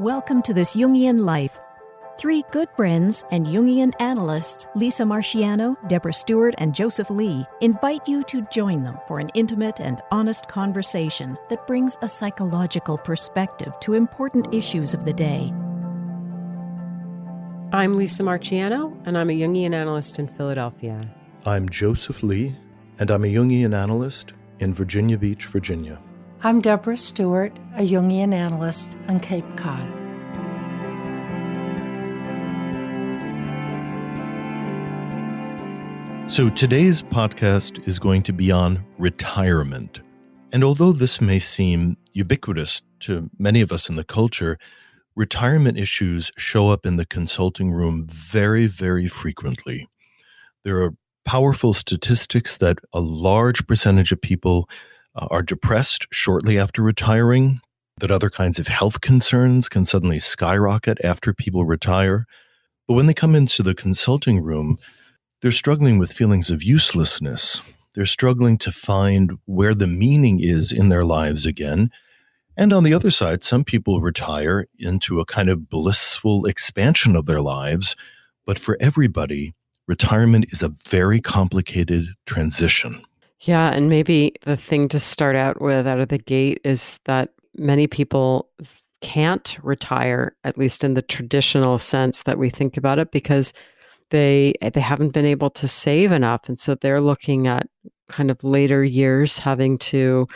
Welcome to This Jungian Life. Three good friends and Jungian analysts, Lisa Marciano, Deborah Stewart, and Joseph Lee, invite you to join them for an intimate and honest conversation that brings a psychological perspective to important issues of the day. I'm Lisa Marciano, and I'm a Jungian analyst in Philadelphia. I'm Joseph Lee, and I'm a Jungian analyst in Virginia Beach, Virginia. I'm Deborah Stewart, a Jungian analyst on Cape Cod. So today's podcast is going to be on retirement. And although this may seem ubiquitous to many of us in the culture, retirement issues show up in the consulting room very, very frequently. There are powerful statistics that a large percentage of people are depressed shortly after retiring, that other kinds of health concerns can suddenly skyrocket after people retire. But when they come into the consulting room, they're struggling with feelings of uselessness. They're struggling to find where the meaning is in their lives again. And on the other side, some people retire into a kind of blissful expansion of their lives. But for everybody, retirement is a very complicated transition. Yeah, and maybe the thing to start out with out of the gate is that many people can't retire, at least in the traditional sense that we think about it, because they haven't been able to save enough. And so they're looking at kind of later years having to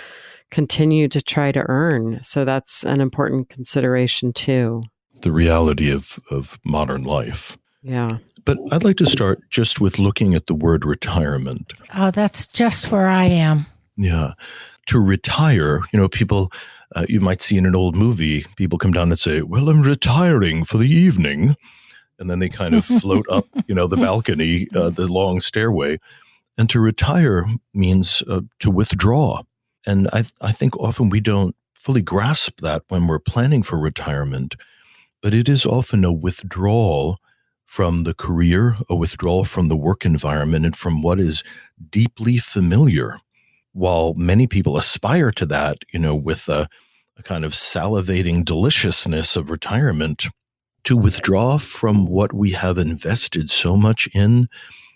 continue to try to earn. So that's an important consideration too. The reality of modern life. Yeah. But I'd like to start just with looking at the word retirement. Oh, that's just where I am. Yeah. To retire, people, you might see in an old movie, people come down and say, well, I'm retiring for the evening. And then they kind of float up, the balcony, the long stairway. And to retire means to withdraw. And I think often we don't fully grasp that when we're planning for retirement. But it is often a withdrawal from the career, a withdrawal from the work environment, and from what is deeply familiar. While many people aspire to that, with a kind of salivating deliciousness of retirement, to withdraw from what we have invested so much in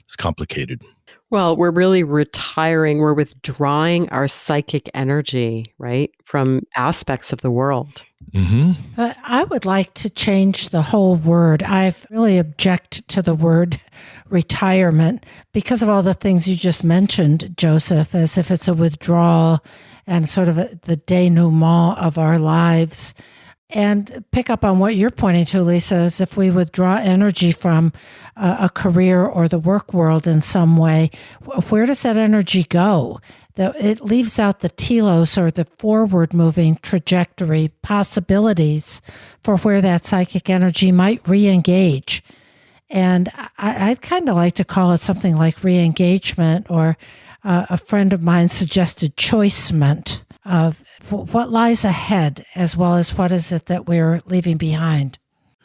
is complicated. Well, we're really retiring. We're withdrawing our psychic energy, right, from aspects of the world. Mm-hmm. But I would like to change the whole word. I've really object to the word retirement because of all the things you just mentioned, Joseph, as if it's a withdrawal and sort of the denouement of our lives. And pick up on what you're pointing to, Lisa, as if we withdraw energy from a career or the work world in some way, where does that energy go? It leaves out the telos or the forward-moving trajectory possibilities for where that psychic energy might re-engage. And I'd kind of like to call it something like re-engagement, or a friend of mine suggested choicement of what lies ahead, as well as what is it that we're leaving behind.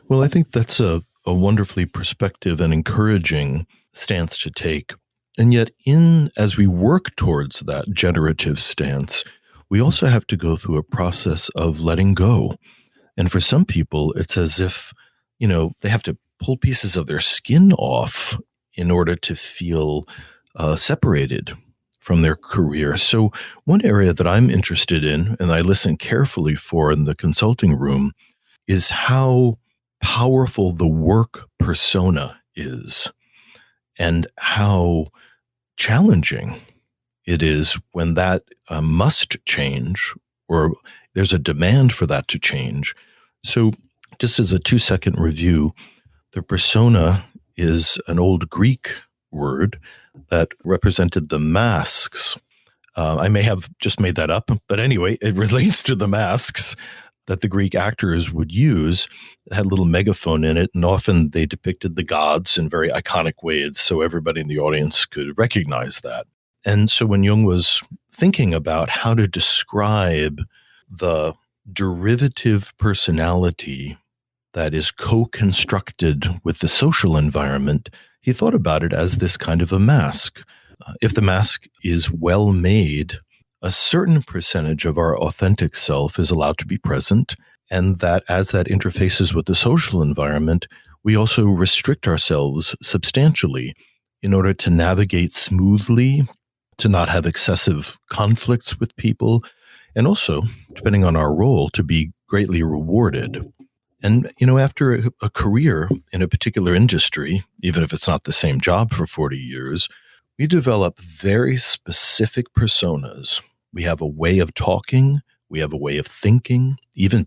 Well, I think that's a wonderfully perspective and encouraging stance to take. And yet, as we work towards that generative stance, we also have to go through a process of letting go. And for some people, it's as if, they have to pull pieces of their skin off in order to feel separated from their career. So one area that I'm interested in, and I listen carefully for in the consulting room, is how powerful the work persona is and how challenging it is when that must change, or there's a demand for that to change. So just as a 2-second review, the persona is an old Greek word that represented the masks. I may have just made that up, but anyway, it relates to the masks that the Greek actors would use. It had a little megaphone in it, and often they depicted the gods in very iconic ways, so everybody in the audience could recognize that. And so when Jung was thinking about how to describe the derivative personality that is co-constructed with the social environment, he thought about it as this kind of a mask. If the mask is well made, a certain percentage of our authentic self is allowed to be present, And that as that interfaces with the social environment, we also restrict ourselves substantially in order to navigate smoothly, to not have excessive conflicts with people, and also, depending on our role, to be greatly rewarded. And, after a career in a particular industry, even if it's not the same job for 40 years, we develop very specific personas. We have a way of talking. We have a way of thinking,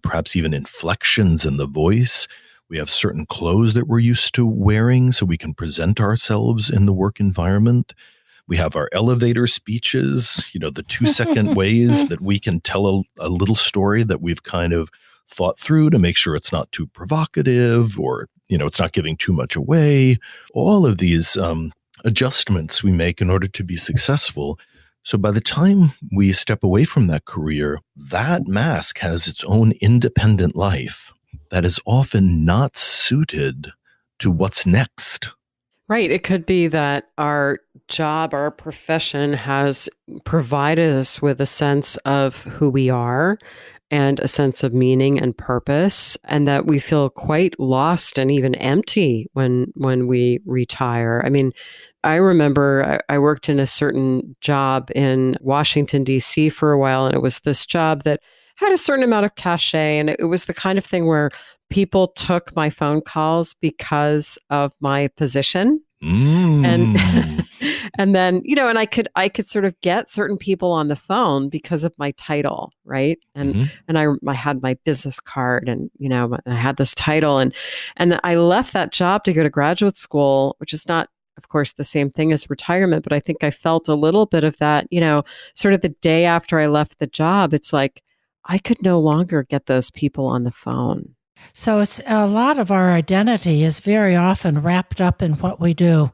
perhaps even inflections in the voice. We have certain clothes that we're used to wearing so we can present ourselves in the work environment. We have our elevator speeches, the 2-second ways that we can tell a little story that we've kind of thought through to make sure it's not too provocative or, it's not giving too much away. All of these adjustments we make in order to be successful. So by the time we step away from that career, that mask has its own independent life that is often not suited to what's next. Right. It could be that our job, our profession has provided us with a sense of who we are and a sense of meaning and purpose, and that we feel quite lost and even empty when we retire. I mean, I remember I worked in a certain job in Washington, D.C. for a while, and it was this job that had a certain amount of cachet, and it was the kind of thing where people took my phone calls because of my position. And and then, and I could sort of get certain people on the phone because of my title, right? And I had my business card, and I had this title, and I left that job to go to graduate school, which is not, of course, the same thing as retirement, but I think I felt a little bit of that, sort of the day after I left the job. It's like I could no longer get those people on the phone. So it's a lot of our identity is very often wrapped up in what we do.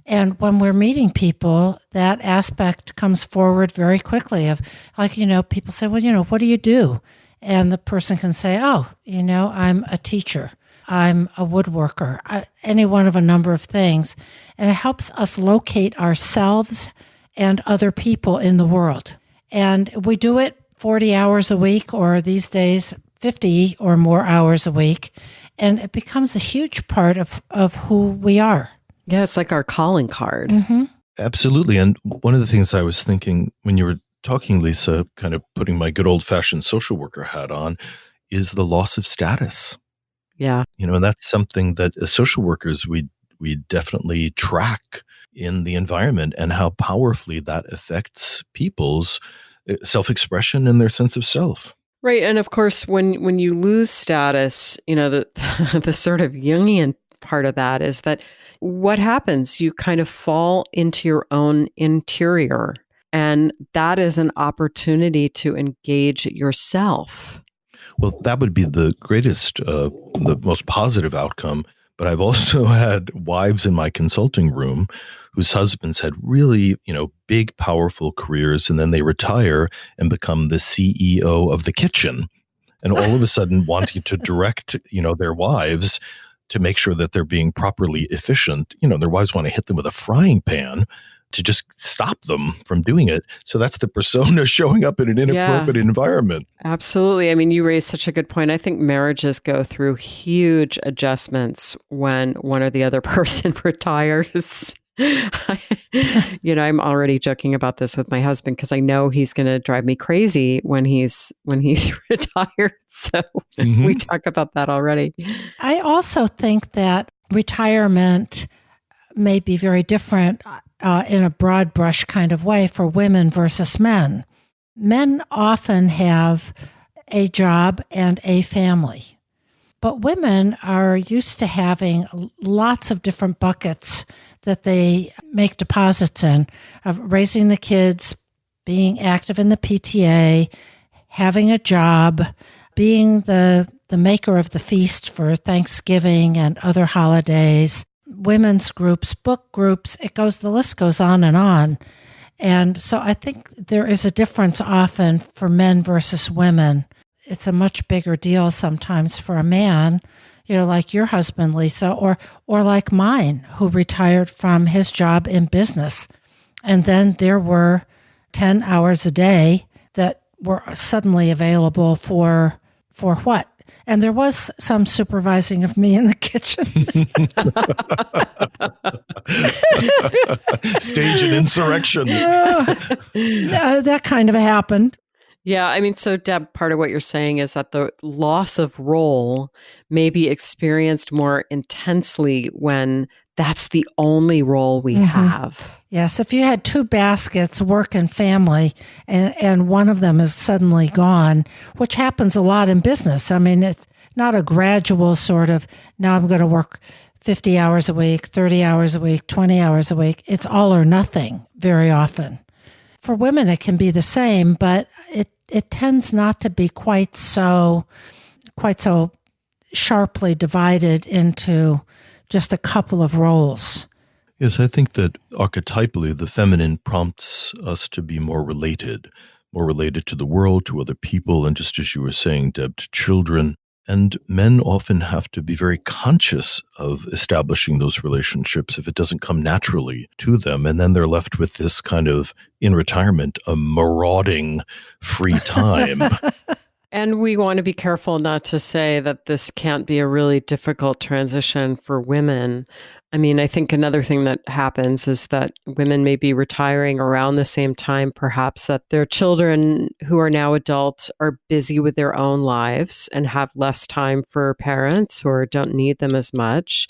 And when we're meeting people, that aspect comes forward very quickly of like, people say, well, what do you do? And the person can say, oh, I'm a teacher. I'm a woodworker, any one of a number of things. And it helps us locate ourselves and other people in the world. And we do it 40 hours a week, or these days, 50 or more hours a week. And it becomes a huge part of who we are. Yeah, it's like our calling card. Mm-hmm. Absolutely. And one of the things I was thinking when you were talking, Lisa, kind of putting my good old-fashioned social worker hat on, is the loss of status. Yeah. And that's something that as social workers, we definitely track in the environment and how powerfully that affects people's self-expression and their sense of self. Right. And of course, when you lose status, the the sort of Jungian part of that is that what happens? You kind of fall into your own interior, and that is an opportunity to engage yourself. Well, that would be the greatest, the most positive outcome. But I've also had wives in my consulting room whose husbands had really, big, powerful careers, and then they retire and become the CEO of the kitchen. And all of a sudden wanting to direct, their wives to make sure that they're being properly efficient. Their wives want to hit them with a frying pan to just stop them from doing it. So that's the persona showing up in an inappropriate environment. Absolutely. I mean, you raised such a good point. I think marriages go through huge adjustments when one or the other person retires. I'm already joking about this with my husband because I know he's going to drive me crazy when he's retired. So we talk about that already. I also think that retirement may be very different in a broad brush kind of way for women versus men. Men often have a job and a family, but women are used to having lots of different buckets that they make deposits in, of raising the kids, being active in the PTA, having a job, being the maker of the feast for Thanksgiving and other holidays, women's groups, book groups, the list goes on and on. And so I think there is a difference often for men versus women. It's a much bigger deal sometimes for a man, like your husband, Lisa, or like mine, who retired from his job in business. And then there were 10 hours a day that were suddenly available for what? And there was some supervising of me in the kitchen. Stage an insurrection. That kind of happened. Yeah, I mean, so Deb, part of what you're saying is that the loss of role may be experienced more intensely when that's the only role we have. Yes, if you had two baskets, work and family, and one of them is suddenly gone, which happens a lot in business. I mean, it's not a gradual sort of, now I'm going to work 50 hours a week, 30 hours a week, 20 hours a week. It's all or nothing very often. For women, it can be the same, but it tends not to be quite so sharply divided into just a couple of roles. Yes, I think that archetypally, the feminine prompts us to be more related to the world, to other people, and just as you were saying, Deb, to children. And men often have to be very conscious of establishing those relationships if it doesn't come naturally to them. And then they're left with this kind of, in retirement, a marauding free time. And we want to be careful not to say that this can't be a really difficult transition for women. I mean, I think another thing that happens is that women may be retiring around the same time, perhaps, that their children who are now adults are busy with their own lives and have less time for parents or don't need them as much.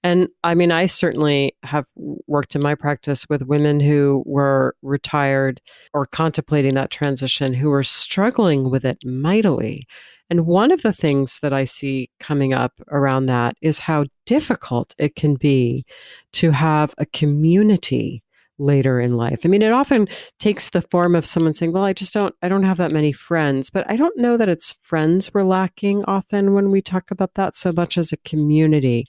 And I mean, I certainly have worked in my practice with women who were retired or contemplating that transition, who were struggling with it mightily. And one of the things that I see coming up around that is how difficult it can be to have a community later in life. I mean, it often takes the form of someone saying, well, I don't have that many friends, but I don't know that it's friends we're lacking often when we talk about that so much as a community,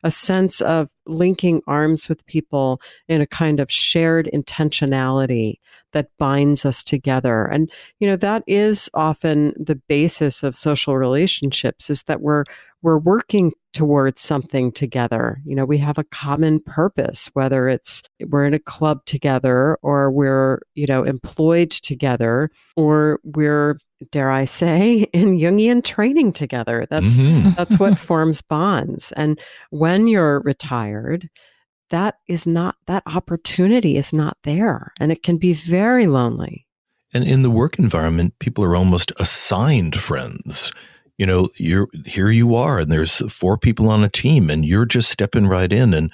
a sense of linking arms with people in a kind of shared intentionality that binds us together. And, that is often the basis of social relationships, is that we're working towards something together. We have a common purpose, whether it's we're in a club together or we're, employed together or we're, dare I say, in Jungian training together. That's what forms bonds. And when you're retired, that opportunity is not there, and it can be very lonely. And in the work environment, people are almost assigned friends. Here you are, and there's 4 people on a team, and you're just stepping right in, and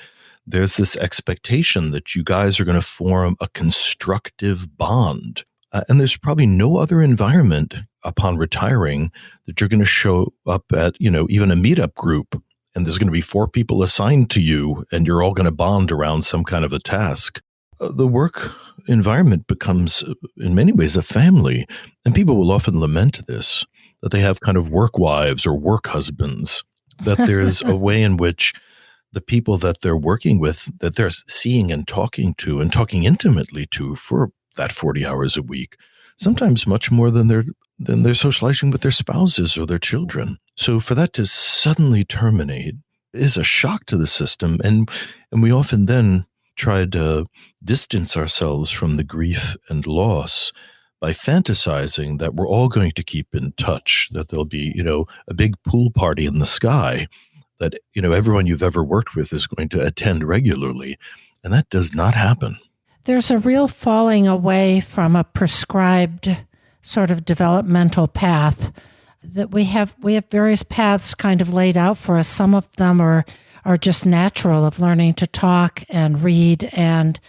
there's this expectation that you guys are going to form a constructive bond. And there's probably no other environment upon retiring that you're going to show up at, even a meetup group, and there's going to be 4 people assigned to you, and you're all going to bond around some kind of a task. The work environment becomes, in many ways, a family. And people will often lament this, that they have kind of work wives or work husbands, that there's a way in which the people that they're working with, that they're seeing and talking to and talking intimately to for that 40 hours a week, sometimes much more than they're socializing with their spouses or their children. So for that to suddenly terminate is a shock to the system. And we often then try to distance ourselves from the grief and loss by fantasizing that we're all going to keep in touch, that there'll be, a big pool party in the sky, that, everyone you've ever worked with is going to attend regularly. And that does not happen. There's a real falling away from a prescribed sort of developmental path, that we have various paths kind of laid out for us. Some of them are just natural, of learning to talk and read and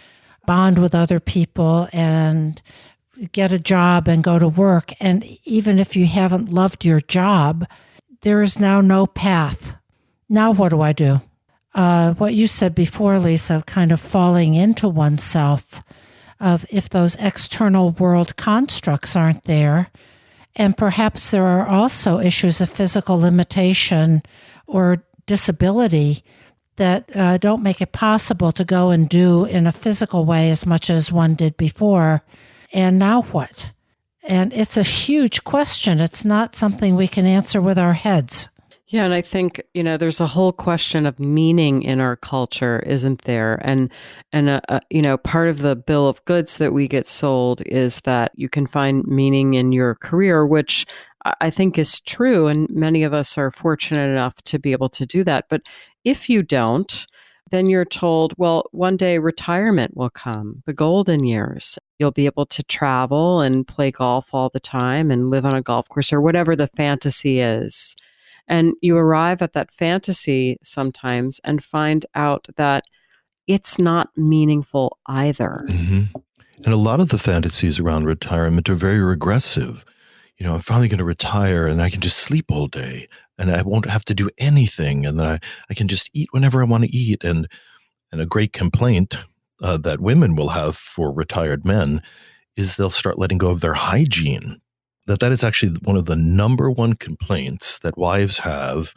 bond with other people and get a job and go to work. And even if you haven't loved your job, there is now no path. Now what do I do? What you said before, Lisa, kind of falling into oneself, of if those external world constructs aren't there. And perhaps there are also issues of physical limitation or disability that don't make it possible to go and do in a physical way as much as one did before. And now what? And it's a huge question. It's not something we can answer with our heads. Yeah, and I think, there's a whole question of meaning in our culture, isn't there? And part of the bill of goods that we get sold is that you can find meaning in your career, which I think is true. And many of us are fortunate enough to be able to do that. But if you don't, then you're told, well, one day retirement will come, the golden years. You'll be able to travel and play golf all the time and live on a golf course or whatever the fantasy is. And you arrive at that fantasy sometimes and find out that it's not meaningful either. Mm-hmm. And a lot of the fantasies around retirement are very regressive. I'm finally going to retire and I can just sleep all day and I won't have to do anything. And then I can just eat whenever I want to eat. And a great complaint that women will have for retired men is they'll start letting go of their hygiene. That is actually one of the number one complaints that wives have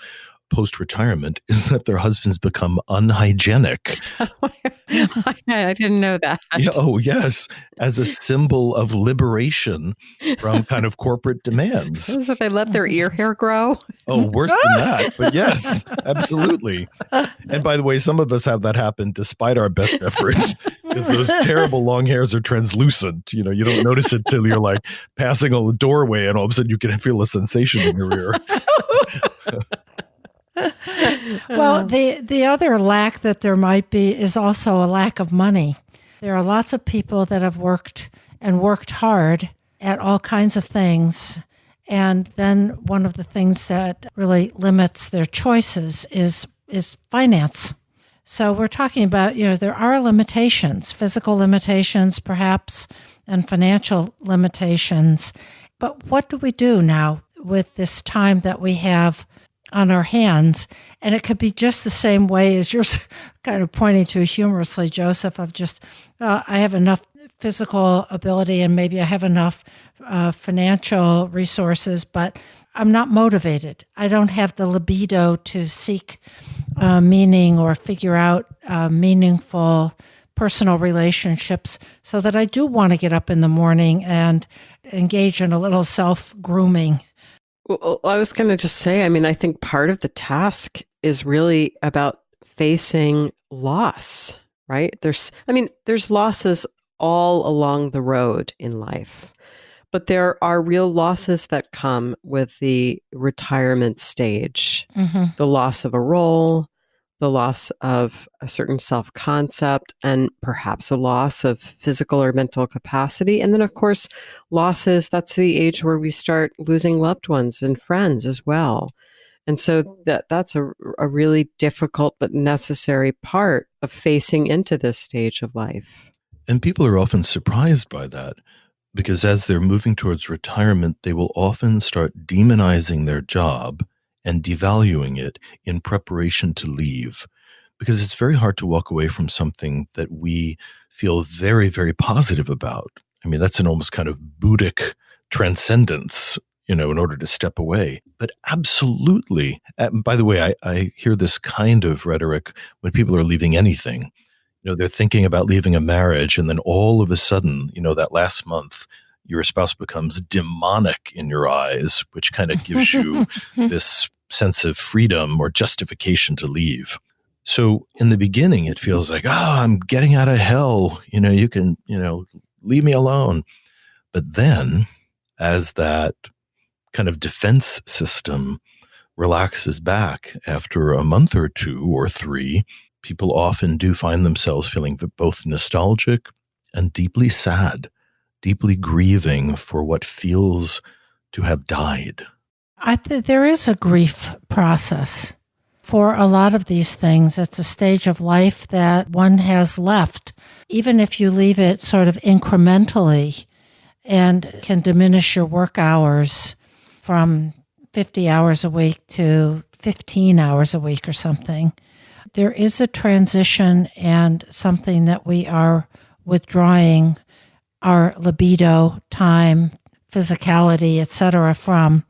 post-retirement is that their husbands become unhygienic. I didn't know that. Yeah, oh, yes. As a symbol of liberation from kind of corporate demands. Is that they let their ear hair grow? Oh, worse than that. But yes, absolutely. And by the way, some of us have that happen despite our best efforts because those terrible long hairs are translucent. You don't notice it till you're like passing a doorway and all of a sudden you can feel a sensation in your ear. Well, the other lack that there might be is also a lack of money. There are lots of people that have worked hard at all kinds of things. And then one of the things that really limits their choices is finance. So we're talking about, there are limitations, physical limitations perhaps, and financial limitations. But what do we do now with this time that we have on our hands? And it could be just the same way as you're kind of pointing to humorously, Joseph, of just, I have enough physical ability and maybe I have enough financial resources, but I'm not motivated. I don't have the libido to seek meaning or figure out meaningful personal relationships so that I do want to get up in the morning and engage in a little self-grooming. Well, I was going to just say, I think part of the task is really about facing loss, right? There's losses all along the road in life, but there are real losses that come with the retirement stage. Mm-hmm. The loss of a role, the loss of a certain self-concept, and perhaps a loss of physical or mental capacity. And then, of course, losses, that's the age where we start losing loved ones and friends as well. And so that's a really difficult but necessary part of facing into this stage of life. And people are often surprised by that because as they're moving towards retirement, they will often start demonizing their job and devaluing it in preparation to leave. Because it's very hard to walk away from something that we feel very, very positive about. That's an almost kind of Buddhic transcendence, in order to step away. But absolutely. By the way, I hear this kind of rhetoric when people are leaving anything. They're thinking about leaving a marriage, and then all of a sudden, that last month, your spouse becomes demonic in your eyes, which kind of gives you this sense of freedom or justification to leave. So in the beginning, it feels like, I'm getting out of hell. You can, leave me alone. But then as that kind of defense system relaxes back after a month or two or three, people often do find themselves feeling both nostalgic and deeply sad, deeply grieving for what feels to have died. I think there is a grief process for a lot of these things. It's a stage of life that one has left, even if you leave it sort of incrementally and can diminish your work hours from 50 hours a week to 15 hours a week or something. There is a transition and something that we are withdrawing our libido, time, physicality, etc. from.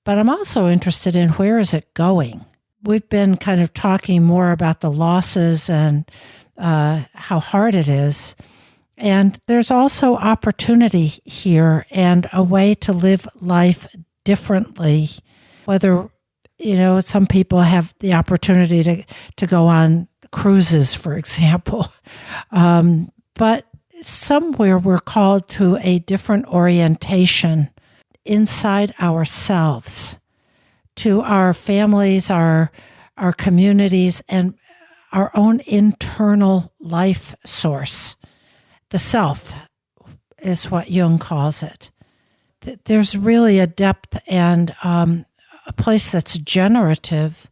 But I'm also interested in where is it going? We've been kind of talking more about the losses and how hard it is. And there's also opportunity here and a way to live life differently, whether, some people have the opportunity to go on cruises, for example. But somewhere we're called to a different orientation inside ourselves, to our families, our communities, and our own internal life source. The self is what Jung calls it. There's really a depth and a place that's generative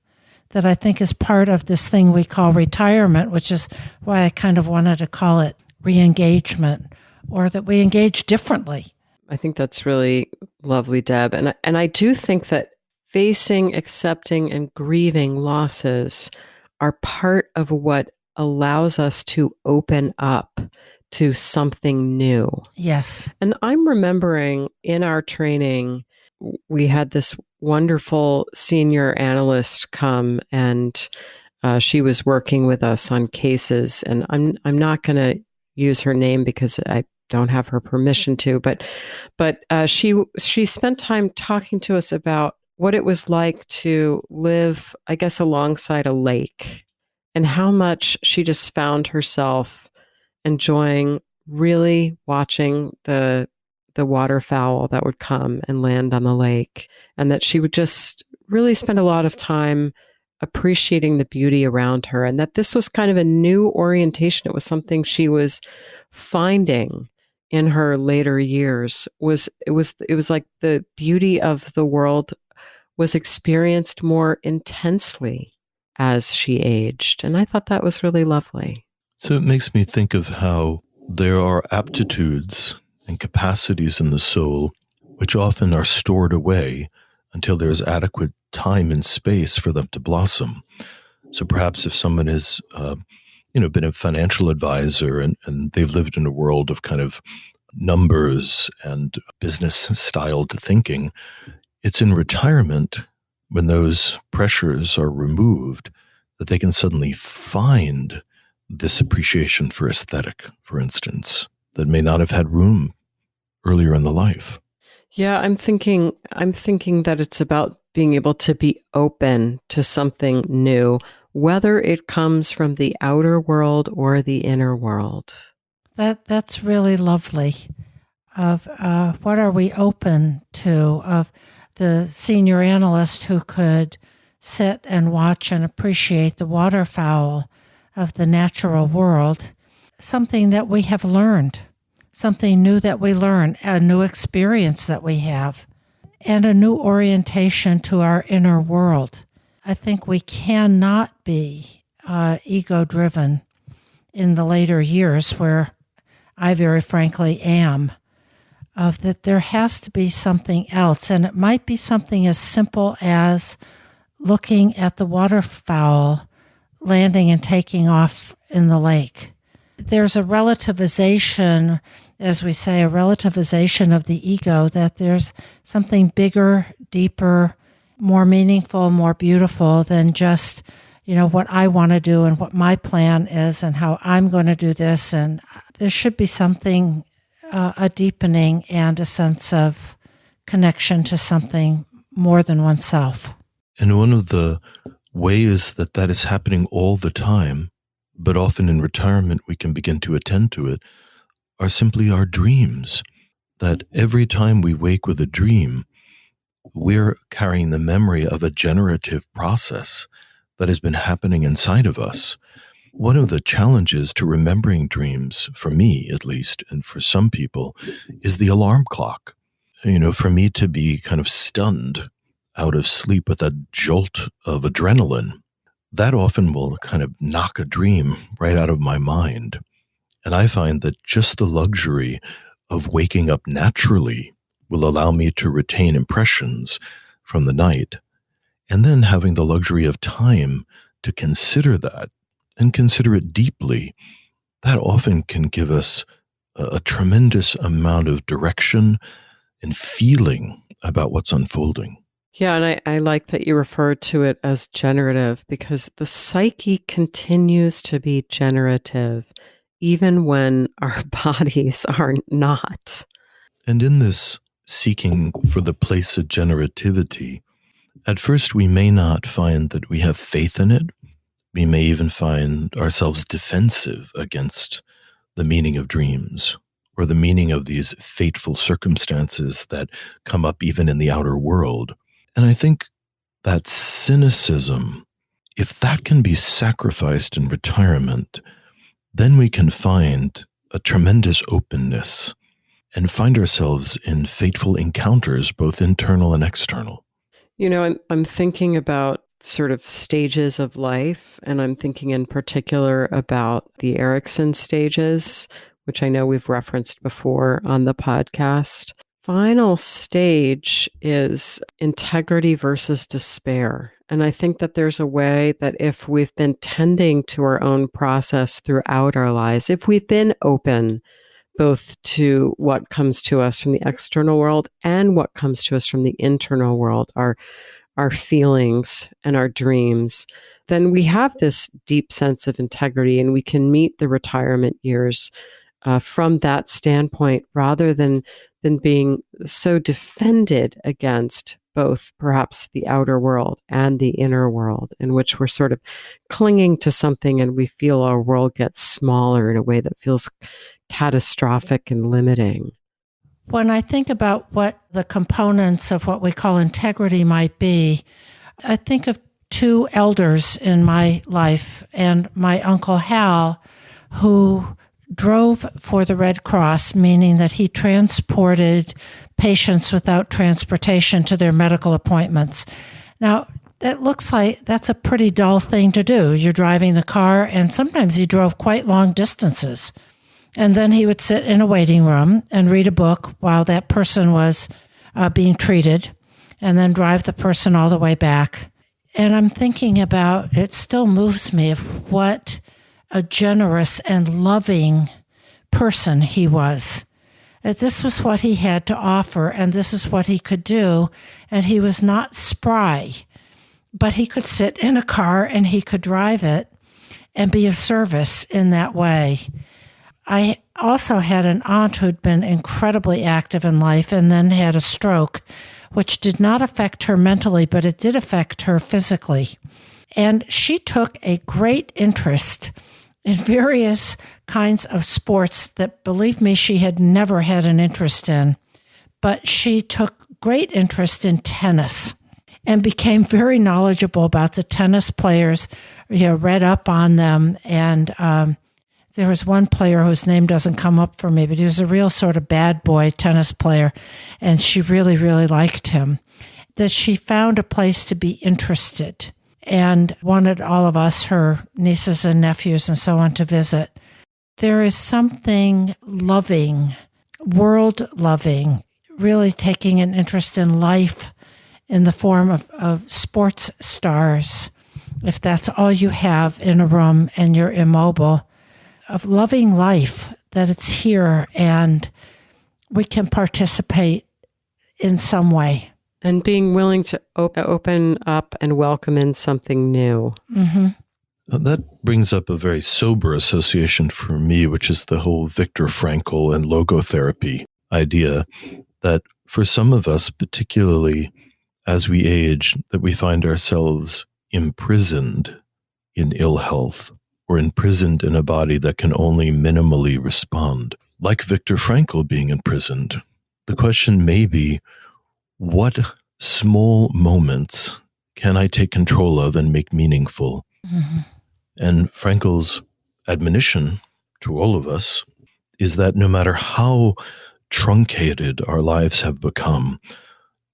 that I think is part of this thing we call retirement, which is why I kind of wanted to call it re-engagement, or that we engage differently. I think that's really lovely, Deb. And I do think that facing, accepting, and grieving losses are part of what allows us to open up to something new. Yes. And I'm remembering in our training, we had this wonderful senior analyst come, and she was working with us on cases. And I'm not going to use her name because I don't have her permission to, but she spent time talking to us about what it was like to live, I guess, alongside a lake, and how much she just found herself enjoying really watching the waterfowl that would come and land on the lake, and that she would just really spend a lot of time appreciating the beauty around her, and that this was kind of a new orientation. It was something she was finding in her later years. It was like the beauty of the world was experienced more intensely as she aged, and I thought that was really lovely. So it makes me think of how there are aptitudes and capacities in the soul which often are stored away until there's adequate time and space for them to blossom. So perhaps if someone has been a financial advisor and they've lived in a world of kind of numbers and business-styled thinking, it's in retirement, when those pressures are removed, that they can suddenly find this appreciation for aesthetic, for instance, that may not have had room earlier in the life. Yeah, I'm thinking that it's about being able to be open to something new, whether it comes from the outer world or the inner world. That's really lovely. Of what are we open to? Of the senior analyst who could sit and watch and appreciate the waterfowl of the natural world, something that we have learned, something new that we learn, a new experience that we have, and a new orientation to our inner world. I think we cannot be ego-driven in the later years, where I very frankly am, of that there has to be something else. And it might be something as simple as looking at the waterfowl landing and taking off in the lake. There's a relativization, as we say, a relativization of the ego, that there's something bigger, deeper, more meaningful, more beautiful than just, what I want to do and what my plan is and how I'm going to do this. And there should be something, a deepening and a sense of connection to something more than oneself. And one of the ways that is happening all the time, but often in retirement we can begin to attend to it, are simply our dreams. That every time we wake with a dream, we're carrying the memory of a generative process that has been happening inside of us. One of the challenges to remembering dreams, for me at least, and for some people, is the alarm clock. For me to be kind of stunned out of sleep with a jolt of adrenaline, that often will kind of knock a dream right out of my mind. And I find that just the luxury of waking up naturally will allow me to retain impressions from the night, and then having the luxury of time to consider that and consider it deeply, that often can give us a tremendous amount of direction and feeling about what's unfolding. Yeah, and I like that you refer to it as generative, because the psyche continues to be generative even when our bodies are not. And in this seeking for the place of generativity, at first we may not find that we have faith in it. We may even find ourselves defensive against the meaning of dreams or the meaning of these fateful circumstances that come up even in the outer world. And I think that cynicism, if that can be sacrificed in retirement, then we can find a tremendous openness and find ourselves in fateful encounters, both internal and external. I'm thinking about sort of stages of life, and I'm thinking in particular about the Erikson stages, which I know we've referenced before on the podcast. Final stage is integrity versus despair. And I think that there's a way that if we've been tending to our own process throughout our lives, if we've been open both to what comes to us from the external world and what comes to us from the internal world, our feelings and our dreams, then we have this deep sense of integrity, and we can meet the retirement years from that standpoint, rather than being so defended against both perhaps the outer world and the inner world, in which we're sort of clinging to something and we feel our world gets smaller in a way that feels catastrophic and limiting. When I think about what the components of what we call integrity might be, I think of two elders in my life and my Uncle Hal, who drove for the Red Cross, meaning that he transported patients without transportation to their medical appointments. Now, it looks like that's a pretty dull thing to do. You're driving the car, and sometimes he drove quite long distances. And then he would sit in a waiting room and read a book while that person was being treated, and then drive the person all the way back. And I'm thinking about, it still moves me, of what a generous and loving person he was. That this was what he had to offer, and this is what he could do. And he was not spry, but he could sit in a car and he could drive it and be of service in that way. I also had an aunt who'd been incredibly active in life and then had a stroke, which did not affect her mentally, but it did affect her physically. And she took a great interest in various kinds of sports that, believe me, she had never had an interest in. But she took great interest in tennis and became very knowledgeable about the tennis players, read up on them. And there was one player whose name doesn't come up for me, but he was a real sort of bad boy tennis player, and she really, really liked him. That she found a place to be interested and wanted all of us, her nieces and nephews and so on, to visit. There is something loving, world-loving, really taking an interest in life in the form of sports stars, if that's all you have in a room and you're immobile, of loving life, that it's here and we can participate in some way. And being willing to open up and welcome in something new. Mm-hmm. That brings up a very sober association for me, which is the whole Viktor Frankl and logotherapy idea, that for some of us, particularly as we age, that we find ourselves imprisoned in ill health, or imprisoned in a body that can only minimally respond. Like Viktor Frankl being imprisoned, the question may be, what small moments can I take control of and make meaningful? Mm-hmm. And Frankl's admonition to all of us is that no matter how truncated our lives have become,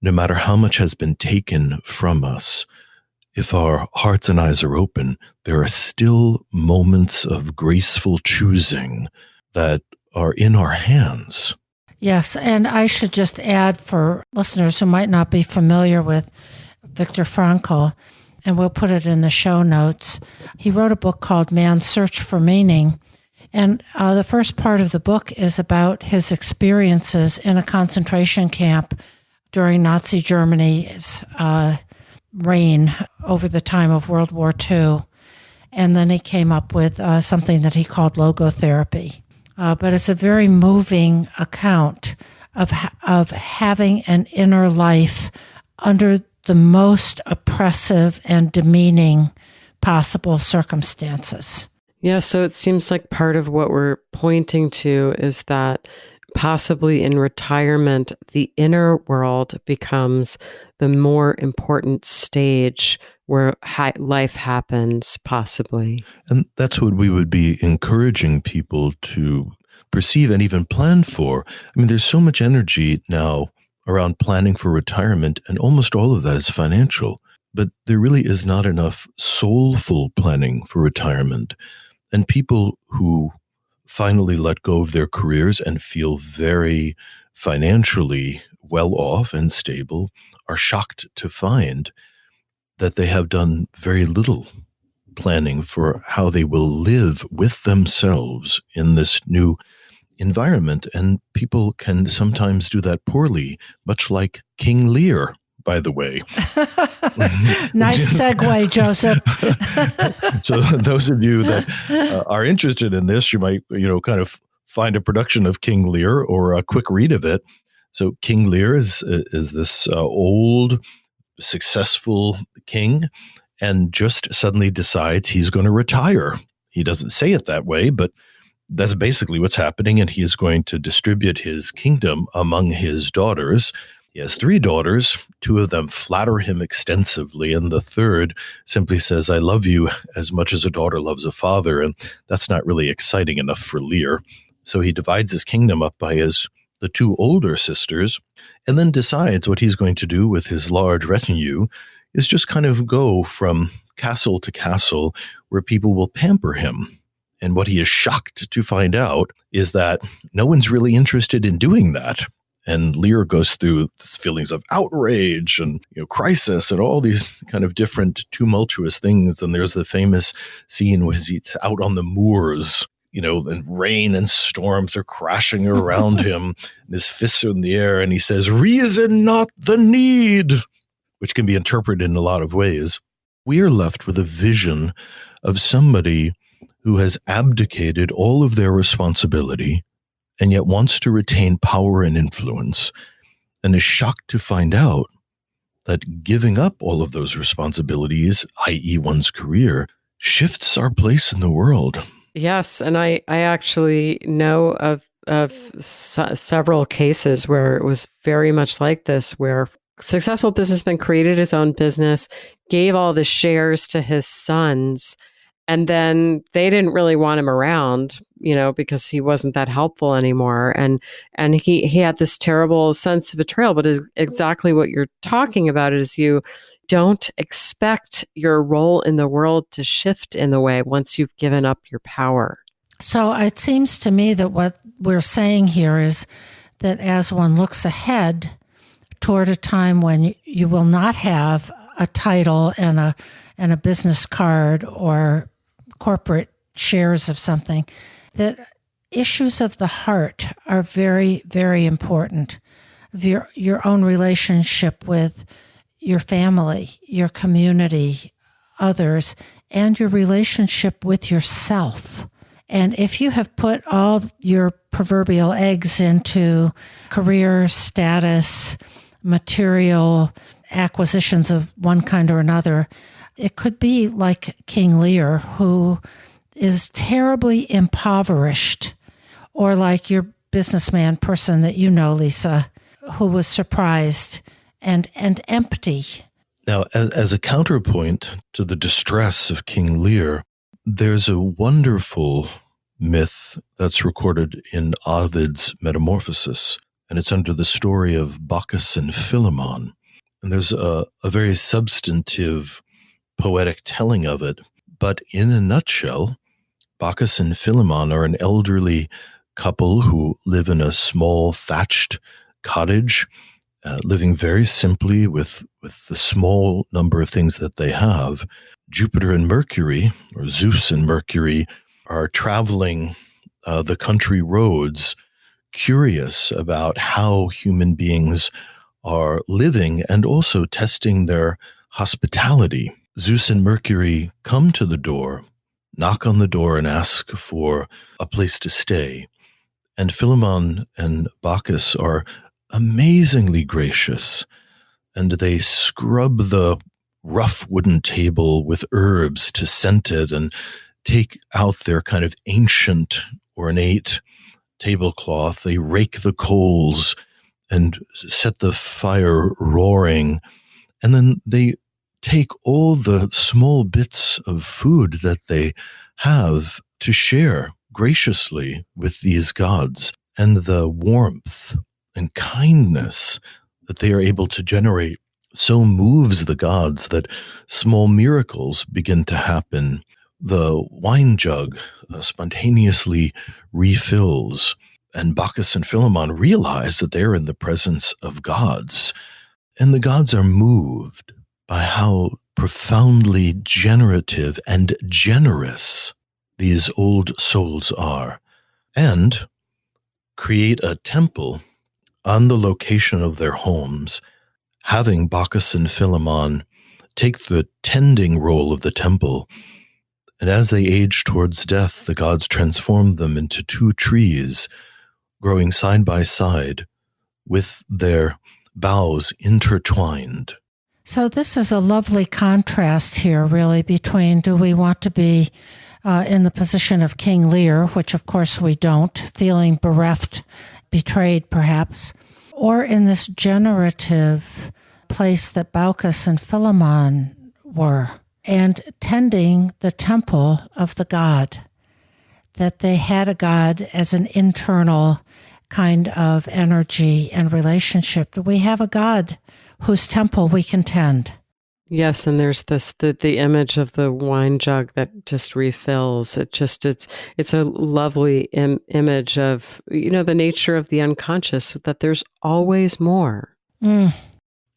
no matter how much has been taken from us, if our hearts and eyes are open, there are still moments of graceful choosing that are in our hands. Yes, and I should just add, for listeners who might not be familiar with Viktor Frankl, and we'll put it in the show notes, he wrote a book called Man's Search for Meaning. And the first part of the book is about his experiences in a concentration camp during Nazi Germany's reign over the time of World War II. And then he came up with something that he called logotherapy. But it's a very moving account of having an inner life under the most oppressive and demeaning possible circumstances. Yeah, so it seems like part of what we're pointing to is that possibly in retirement, the inner world becomes the more important stage where life happens, possibly. And that's what we would be encouraging people to perceive and even plan for. I mean, there's so much energy now around planning for retirement, and almost all of that is financial. But there really is not enough soulful planning for retirement. And people who finally let go of their careers and feel very financially well off and stable are shocked to find that they have done very little planning for how they will live with themselves in this new environment. And people can sometimes do that poorly, much like King Lear, by the way. Nice segue, Joseph. So those of you that are interested in this, you might, kind of find a production of King Lear or a quick read of it. So King Lear is this old, successful king, and just suddenly decides he's going to retire. He doesn't say it that way, but that's basically what's happening. And he is going to distribute his kingdom among his daughters. He has 3 daughters. 2 of them flatter him extensively, and the third simply says, "I love you as much as a daughter loves a father." And that's not really exciting enough for Lear. So he divides his kingdom up by the 2 older sisters, and then decides what he's going to do with his large retinue is just kind of go from castle to castle where people will pamper him. And what he is shocked to find out is that no one's really interested in doing that. And Lear goes through feelings of outrage and crisis and all these kind of different tumultuous things. And there's the famous scene where he's out on the moors, and rain and storms are crashing around him. And his fists are in the air, and he says, "Reason not the need," which can be interpreted in a lot of ways. We are left with a vision of somebody who has abdicated all of their responsibility and yet wants to retain power and influence, and is shocked to find out that giving up all of those responsibilities, i.e. one's career, shifts our place in the world. Yes, and I actually know of several cases where it was very much like this, where successful businessman created his own business, gave all the shares to his sons, and then they didn't really want him around, because he wasn't that helpful anymore. And he had this terrible sense of betrayal. But is exactly what you're talking about is you don't expect your role in the world to shift in the way once you've given up your power. So it seems to me that what we're saying here is that as one looks ahead toward a time when you will not have a title and a business card or corporate shares of something, that issues of the heart are very, very important. Your own relationship with your family, your community, others, and your relationship with yourself. And if you have put all your proverbial eggs into career, status, material acquisitions of one kind or another, it could be like King Lear, who is terribly impoverished, or like your businessman person that Lisa, who was surprised and empty. Now, as a counterpoint to the distress of King Lear, there's a wonderful myth that's recorded in Ovid's Metamorphoses, and it's under the story of Baucis and Philemon. And there's a very substantive poetic telling of it. But in a nutshell, Baucis and Philemon are an elderly couple who live in a small thatched cottage, living very simply with the small number of things that they have. Jupiter and Mercury, or Zeus and Mercury, are traveling the country roads, curious about how human beings are living and also testing their hospitality. Zeus and Mercury come to the door, knock on the door, and ask for a place to stay. And Philemon and Baucis are amazingly gracious, and they scrub the rough wooden table with herbs to scent it and take out their kind of ancient, ornate tablecloth, they rake the coals and set the fire roaring. And then they take all the small bits of food that they have to share graciously with these gods. And the warmth and kindness that they are able to generate so moves the gods that small miracles begin to happen. The wine jug spontaneously refills, and Baucis and Philemon realize that they're in the presence of gods. And the gods are moved by how profoundly generative and generous these old souls are, and create a temple on the location of their homes, having Baucis and Philemon take the tending role of the temple. And as they age towards death, the gods transform them into two trees, growing side by side with their boughs intertwined. So this is a lovely contrast here, really, between do we want to be in the position of King Lear, which of course we don't, feeling bereft, betrayed perhaps, or in this generative place that Baucis and Philemon were, and tending the temple of the god, that they had a god as an internal kind of energy and relationship. Do we have a god whose temple we can tend? Yes, and there's the image of the wine jug that just refills. It's a lovely image of, the nature of the unconscious, that there's always more. And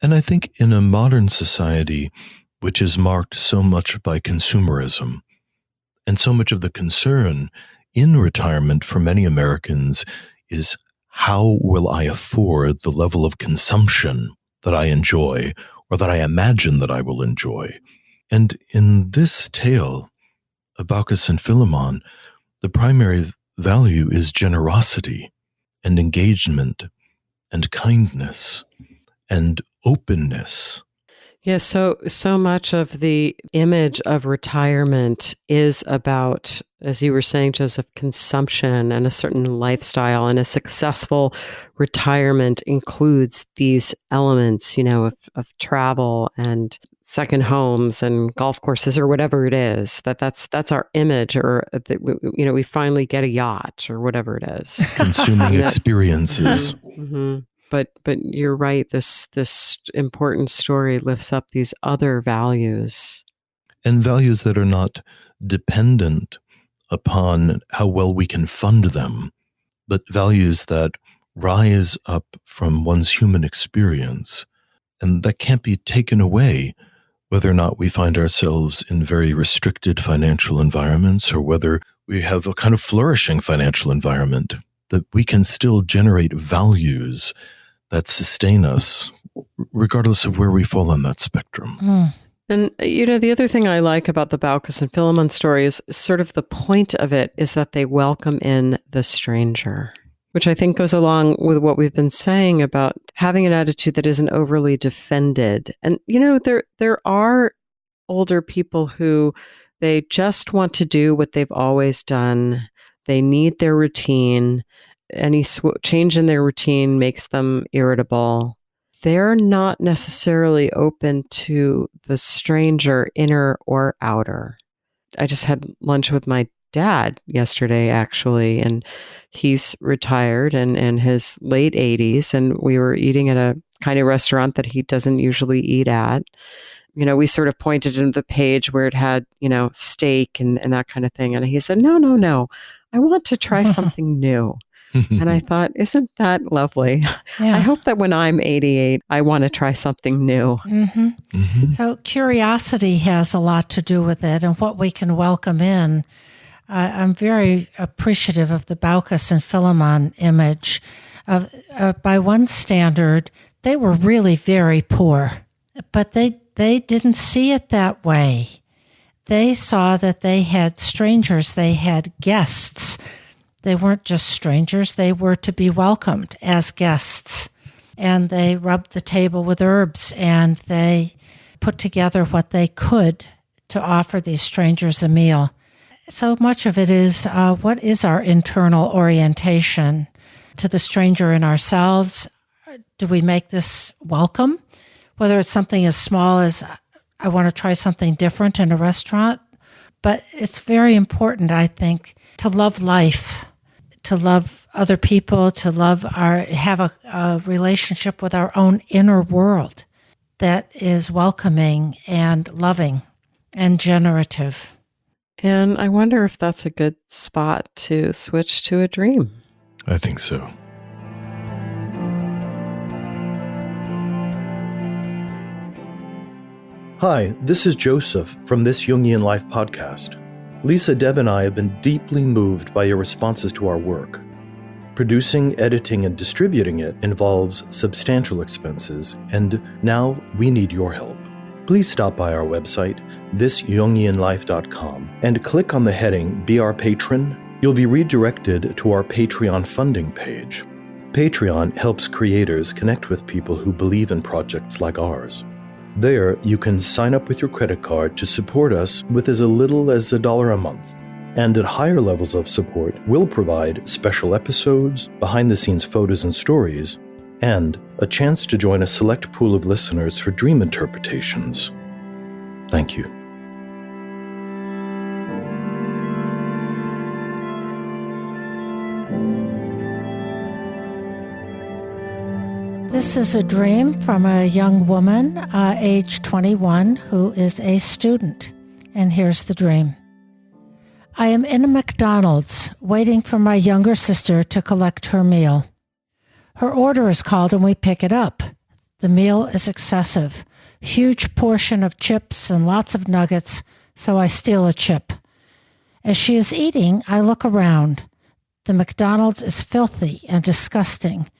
I think in a modern society, which is marked so much by consumerism, and so much of the concern in retirement for many Americans is, how will I afford the level of consumption that I enjoy, or that I imagine that I will enjoy? And in this tale of Baucis and Philemon, the primary value is generosity and engagement and kindness and openness. Yes, so much of the image of retirement is about, as you were saying, Joseph, consumption and a certain lifestyle. And a successful retirement includes these elements, of travel and second homes and golf courses or whatever it is. That's our image, or we finally get a yacht or whatever it is. Consuming experiences. Mm-hmm. But you're right. This important story lifts up these other values, and values that are not dependent upon how well we can fund them, but values that rise up from one's human experience, and that can't be taken away, whether or not we find ourselves in very restricted financial environments or whether we have a kind of flourishing financial environment. That we can still generate values that sustain us, regardless of where we fall on that spectrum. And, the other thing I like about the Baucis and Philemon story is sort of the point of it is that they welcome in the stranger, which I think goes along with what we've been saying about having an attitude that isn't overly defended. And, there are older people who they just want to do what they've always done. They need their routine. Any change in their routine makes them irritable. They're not necessarily open to the stranger, inner or outer. I just had lunch with my dad yesterday, actually, and he's retired and in his late 80s, and we were eating at a kind of restaurant that he doesn't usually eat at. We sort of pointed to the page where it had, steak and that kind of thing. And he said, no, I want to try something new. And I thought, isn't that lovely? Yeah. I hope that when I'm 88, I want to try something new. Mm-hmm. Mm-hmm. So curiosity has a lot to do with it and what we can welcome in. I'm very appreciative of the Baucis and Philemon image. By one standard, they were really very poor, but they didn't see it that way. They saw that they had strangers, they had guests. They weren't just strangers, they were to be welcomed as guests. And they rubbed the table with herbs, and they put together what they could to offer these strangers a meal. So much of it is what is our internal orientation to the stranger in ourselves? Do we make this welcome? Whether it's something as small as I want to try something different in a restaurant. But it's very important, I think, to love life, to love other people, to have a relationship with our own inner world that is welcoming and loving and generative. And I wonder if that's a good spot to switch to a dream. I think so. Hi, this is Joseph from This Jungian Life podcast. Lisa, Deb, and I have been deeply moved by your responses to our work. Producing, editing, and distributing it involves substantial expenses, and now we need your help. Please stop by our website, thisjungianlife.com, and click on the heading Be Our Patron. You'll be redirected to our Patreon funding page. Patreon helps creators connect with people who believe in projects like ours. There, you can sign up with your credit card to support us with as little as $1 a month. And at higher levels of support, we'll provide special episodes, behind-the-scenes photos and stories, and a chance to join a select pool of listeners for dream interpretations. Thank you. This is a dream from a young woman, age 21, who is a student. And here's the dream. I am in a McDonald's waiting for my younger sister to collect her meal. Her order is called and we pick it up. The meal is excessive. Huge portion of chips and lots of nuggets, so I steal a chip. As she is eating, I look around. The McDonald's is filthy and disgusting.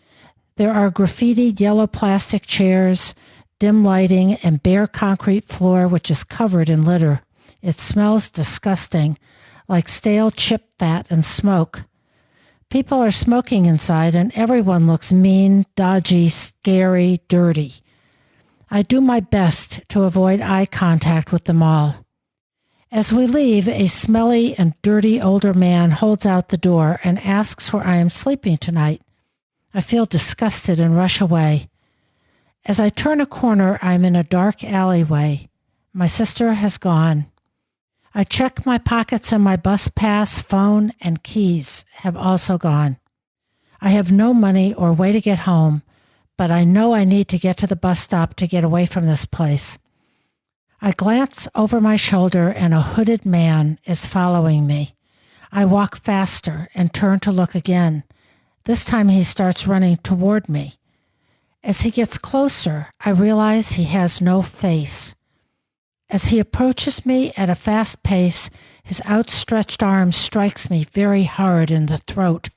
There are graffitied yellow plastic chairs, dim lighting, and bare concrete floor which is covered in litter. It smells disgusting, like stale chip fat and smoke. People are smoking inside, and everyone looks mean, dodgy, scary, dirty. I do my best to avoid eye contact with them all. As we leave, a smelly and dirty older man holds out the door and asks where I am sleeping tonight. I feel disgusted and rush away. As I turn a corner, I'm in a dark alleyway. My sister has gone. I check my pockets and my bus pass, phone, and keys have also gone. I have no money or way to get home, but I know I need to get to the bus stop to get away from this place. I glance over my shoulder and a hooded man is following me. I walk faster and turn to look again. This time he starts running toward me. As he gets closer, I realize he has no face. As he approaches me at a fast pace, his outstretched arm strikes me very hard in the throat.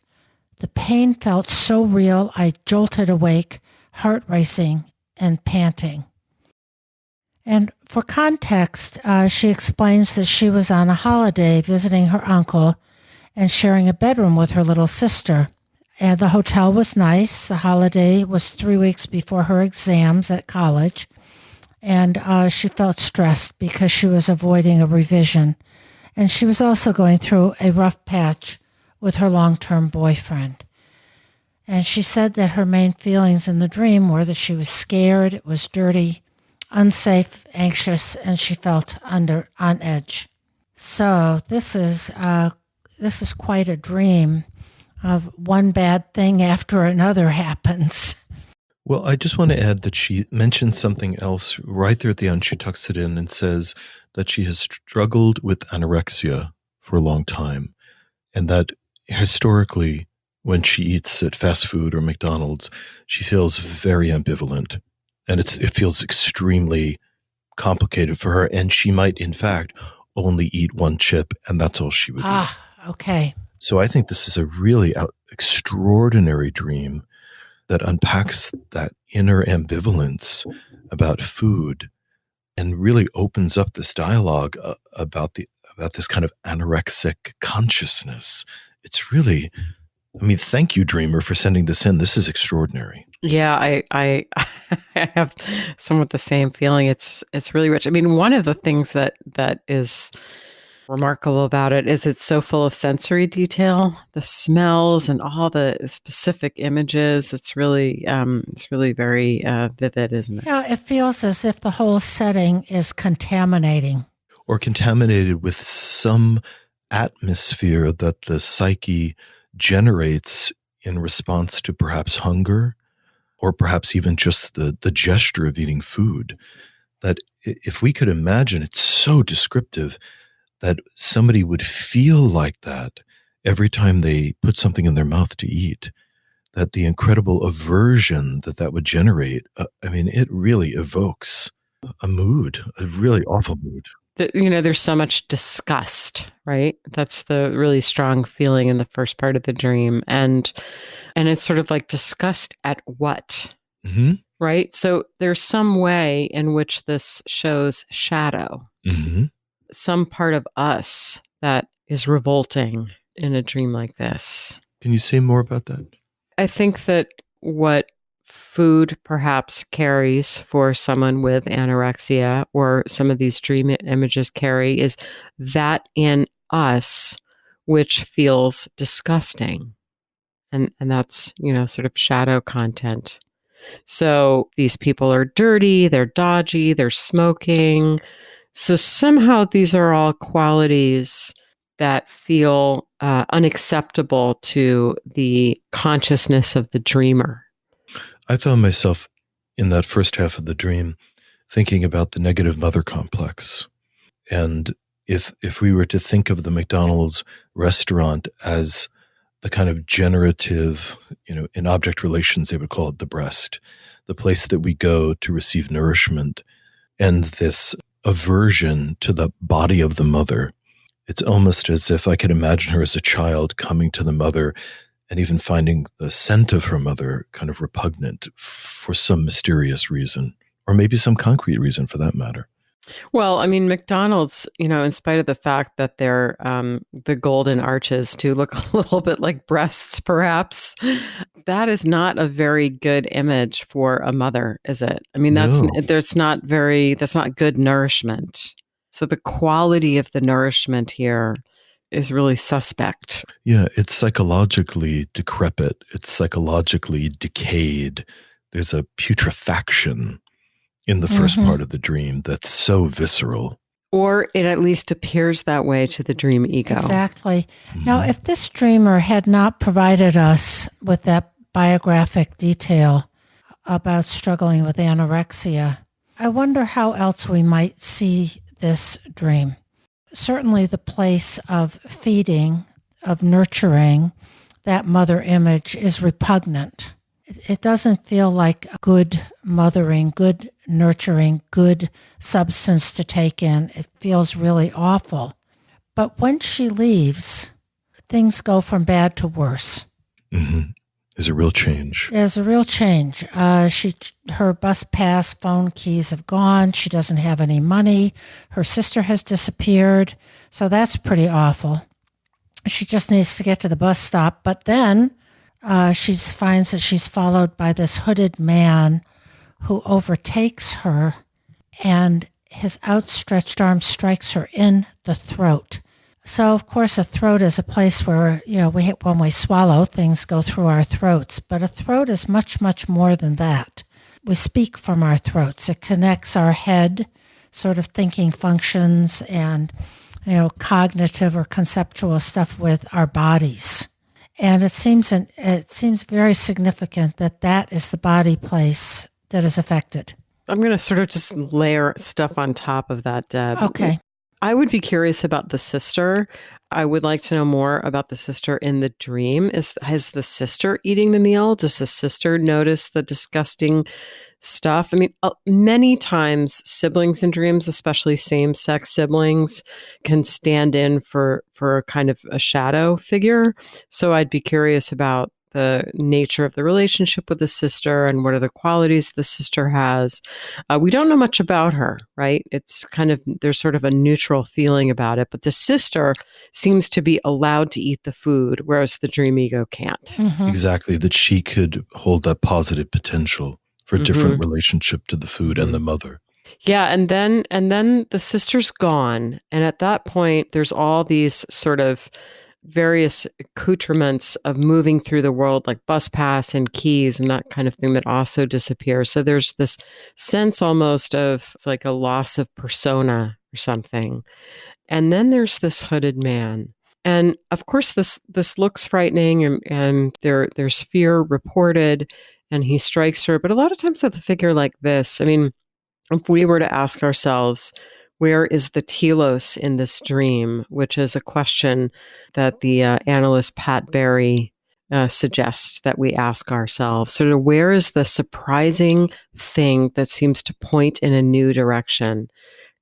The pain felt so real I jolted awake, heart racing and panting. And for context, she explains that she was on a holiday visiting her uncle and sharing a bedroom with her little sister. And the hotel was nice. The holiday was 3 weeks before her exams at college. And she felt stressed because she was avoiding a revision. And she was also going through a rough patch with her long-term boyfriend. And she said that her main feelings in the dream were that she was scared, it was dirty, unsafe, anxious, and she felt on edge. So this is quite a dream of one bad thing after another happens. Well, I just want to add that she mentions something else right there at the end. She tucks it in and says that she has struggled with anorexia for a long time, and that historically, when she eats at fast food or McDonald's, she feels very ambivalent, and it feels extremely complicated for her, and she might, in fact, only eat one chip, and that's all she would eat. Okay. So I think this is a really extraordinary dream that unpacks that inner ambivalence about food and really opens up this dialogue about this kind of anorexic consciousness. It's really, I mean, thank you, dreamer, for sending this in. This is extraordinary. Yeah, I have somewhat the same feeling. It's really rich. I mean, one of the things that is remarkable about it is it's so full of sensory detail, the smells and all the specific images. It's really very vivid, isn't it? Yeah, it feels as if the whole setting is contaminating. Or contaminated with some atmosphere that the psyche generates in response to perhaps hunger, or perhaps even just the gesture of eating food. That if we could imagine, it's so descriptive that somebody would feel like that every time they put something in their mouth to eat, that the incredible aversion that would generate, it really evokes a mood, a really awful mood. There's so much disgust, right? That's the really strong feeling in the first part of the dream. And it's sort of like disgust at what? Mm-hmm. Right? So there's some way in which this shows shadow, Mm-hmm. some part of us that is revolting in a dream like this. Can you say more about that? I think that what food perhaps carries for someone with anorexia, or some of these dream images carry, is that in us which feels disgusting. And that's, sort of shadow content. So these people are dirty, they're dodgy, they're smoking. So somehow these are all qualities that feel unacceptable to the consciousness of the dreamer. I found myself in that first half of the dream thinking about the negative mother complex. And if we were to think of the McDonald's restaurant as the kind of generative, in object relations, they would call it the breast, the place that we go to receive nourishment, and this aversion to the body of the mother. It's almost as if I could imagine her as a child coming to the mother and even finding the scent of her mother kind of repugnant for some mysterious reason, or maybe some concrete reason for that matter. Well, McDonald's, in spite of the fact that they're the golden arches to look a little bit like breasts, perhaps, that is not a very good image for a mother, is it? No. That's not good nourishment. So the quality of the nourishment here is really suspect. Yeah, it's psychologically decrepit. It's psychologically decayed. There's a putrefaction in the first part of the dream that's so visceral. Or it at least appears that way to the dream ego. Exactly. Now, if this dreamer had not provided us with that biographic detail about struggling with anorexia, I wonder how else we might see this dream. Certainly the place of feeding, of nurturing, that mother image is repugnant. It doesn't feel like good mothering, good nurturing, good substance to take in. It feels really awful. But when she leaves, things go from bad to worse. Mm-hmm. There's a real change. There's a real change. Her bus pass, phone keys have gone. She doesn't have any money. Her sister has disappeared. So that's pretty awful. She just needs to get to the bus stop. But then she finds that she's followed by this hooded man who overtakes her, and his outstretched arm strikes her in the throat. So, of course, a throat is a place where, when we swallow, things go through our throats. But a throat is much, much more than that. We speak from our throats. It connects our head, sort of thinking functions and, cognitive or conceptual stuff with our bodies. And it seems very significant that is the body place that is affected. I'm going to sort of just layer stuff on top of that, Deb. Okay. I would be curious about the sister. I would like to know more about the sister in the dream. Is the sister eating the meal? Does the sister notice the disgusting stuff? Many times siblings in dreams, especially same-sex siblings, can stand in for a kind of a shadow figure. So I'd be curious about the nature of the relationship with the sister and what are the qualities the sister has. We don't know much about her, right? It's there's sort of a neutral feeling about it, but the sister seems to be allowed to eat the food, whereas the dream ego can't. Mm-hmm. Exactly, that she could hold that positive potential for a different relationship to the food and the mother. Yeah, and then the sister's gone, and at that point there's all these sort of various accoutrements of moving through the world, like bus pass and keys and that kind of thing, that also disappear. So there's this sense almost of it's like a loss of persona or something. And then there's this hooded man. And of course this looks frightening, and there's fear reported, and he strikes her. But a lot of times with a figure like this, I mean, if we were to ask ourselves, where is the telos in this dream, which is a question that the analyst Pat Berry suggests that we ask ourselves, sort of where is the surprising thing that seems to point in a new direction?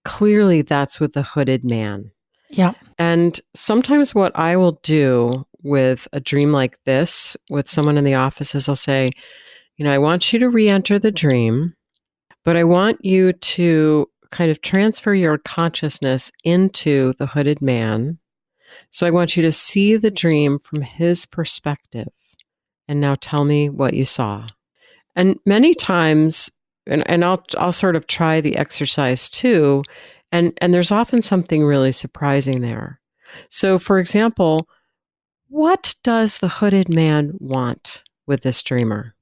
Clearly, that's with the hooded man. Yeah. And sometimes what I will do with a dream like this with someone in the office is I'll say, I want you to re-enter the dream, but I want you to kind of transfer your consciousness into the hooded man. So I want you to see the dream from his perspective. And now tell me what you saw. And many times, and I'll sort of try the exercise too, and there's often something really surprising there. So for example, what does the hooded man want with this dreamer?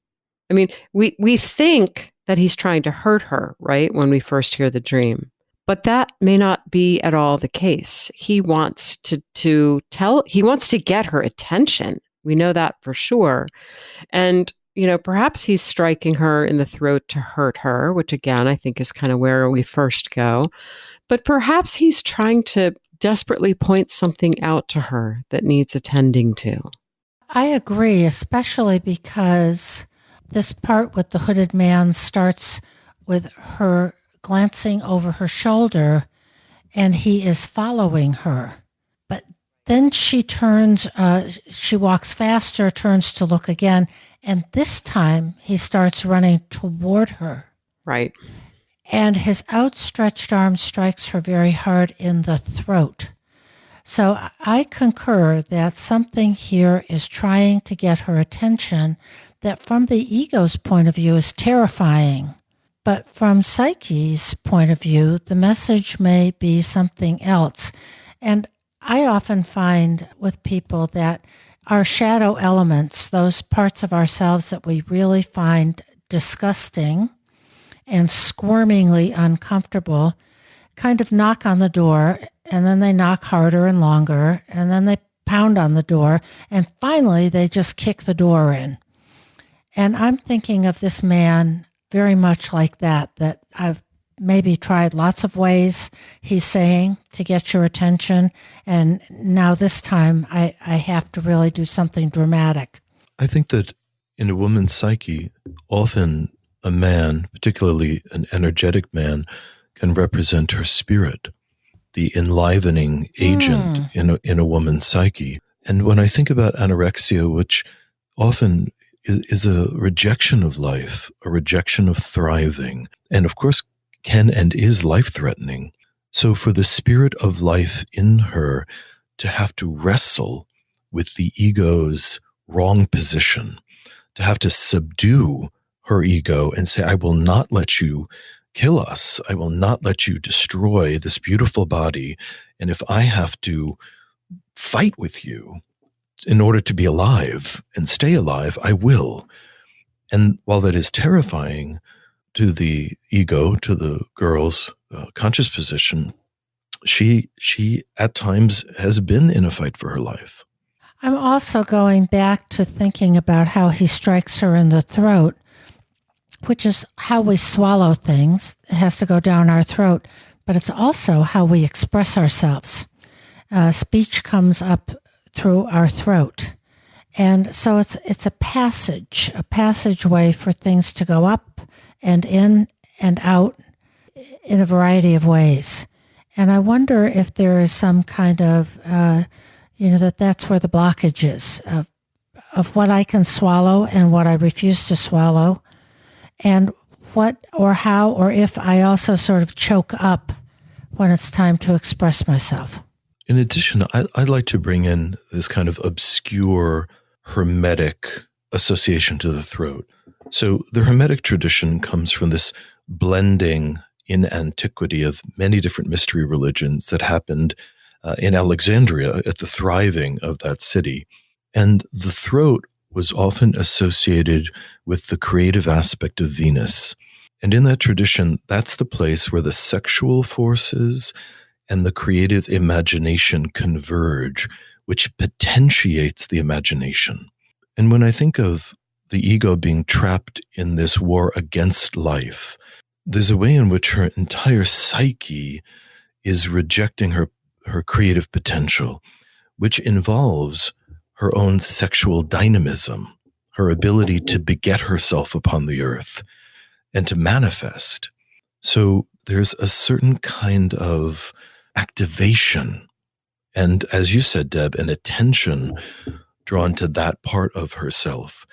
I mean, we think that he's trying to hurt her, right? When we first hear the dream. But that may not be at all the case. He wants he wants to get her attention. We know that for sure. And, perhaps he's striking her in the throat to hurt her, which again, I think is kind of where we first go. But perhaps he's trying to desperately point something out to her that needs attending to. I agree, especially because this part with the hooded man starts with her glancing over her shoulder, and he is following her. But then she turns, she walks faster, turns to look again, and this time he starts running toward her. Right. And his outstretched arm strikes her very hard in the throat. So I concur that something here is trying to get her attention that from the ego's point of view is terrifying. But from Psyche's point of view, the message may be something else. And I often find with people that our shadow elements, those parts of ourselves that we really find disgusting and squirmingly uncomfortable, kind of knock on the door, and then they knock harder and longer, and then they pound on the door, and finally they just kick the door in. And I'm thinking of this man very much like that I've maybe tried lots of ways, he's saying, to get your attention, and now this time I have to really do something dramatic. I think that in a woman's psyche, often a man, particularly an energetic man, can represent her spirit, the enlivening agent in a woman's psyche. And when I think about anorexia, which often is a rejection of life, a rejection of thriving, and of course can and is life-threatening. So for the spirit of life in her to have to wrestle with the ego's wrong position, to have to subdue her ego and say, I will not let you kill us. I will not let you destroy this beautiful body. And if I have to fight with you in order to be alive and stay alive, I will. And while that is terrifying to the ego, to the girl's conscious position, she at times has been in a fight for her life. I'm also going back to thinking about how he strikes her in the throat, which is how we swallow things. It has to go down our throat, but it's also how we express ourselves. Speech comes up through our throat. And so it's a passageway for things to go up and in and out in a variety of ways. And I wonder if there is some kind of, that's where the blockage is of what I can swallow and what I refuse to swallow, and what or how or if I also sort of choke up when it's time to express myself. In addition, I'd like to bring in this kind of obscure Hermetic association to the throat. So the Hermetic tradition comes from this blending in antiquity of many different mystery religions that happened in Alexandria at the thriving of that city. And the throat was often associated with the creative aspect of Venus. And in that tradition, that's the place where the sexual forces and the creative imagination converge, which potentiates the imagination. And when I think of the ego being trapped in this war against life, there's a way in which her entire psyche is rejecting her creative potential, which involves her own sexual dynamism, her ability to beget herself upon the earth and to manifest. So there's a certain kind of activation and, as you said, Deb, an attention drawn to that part of herself.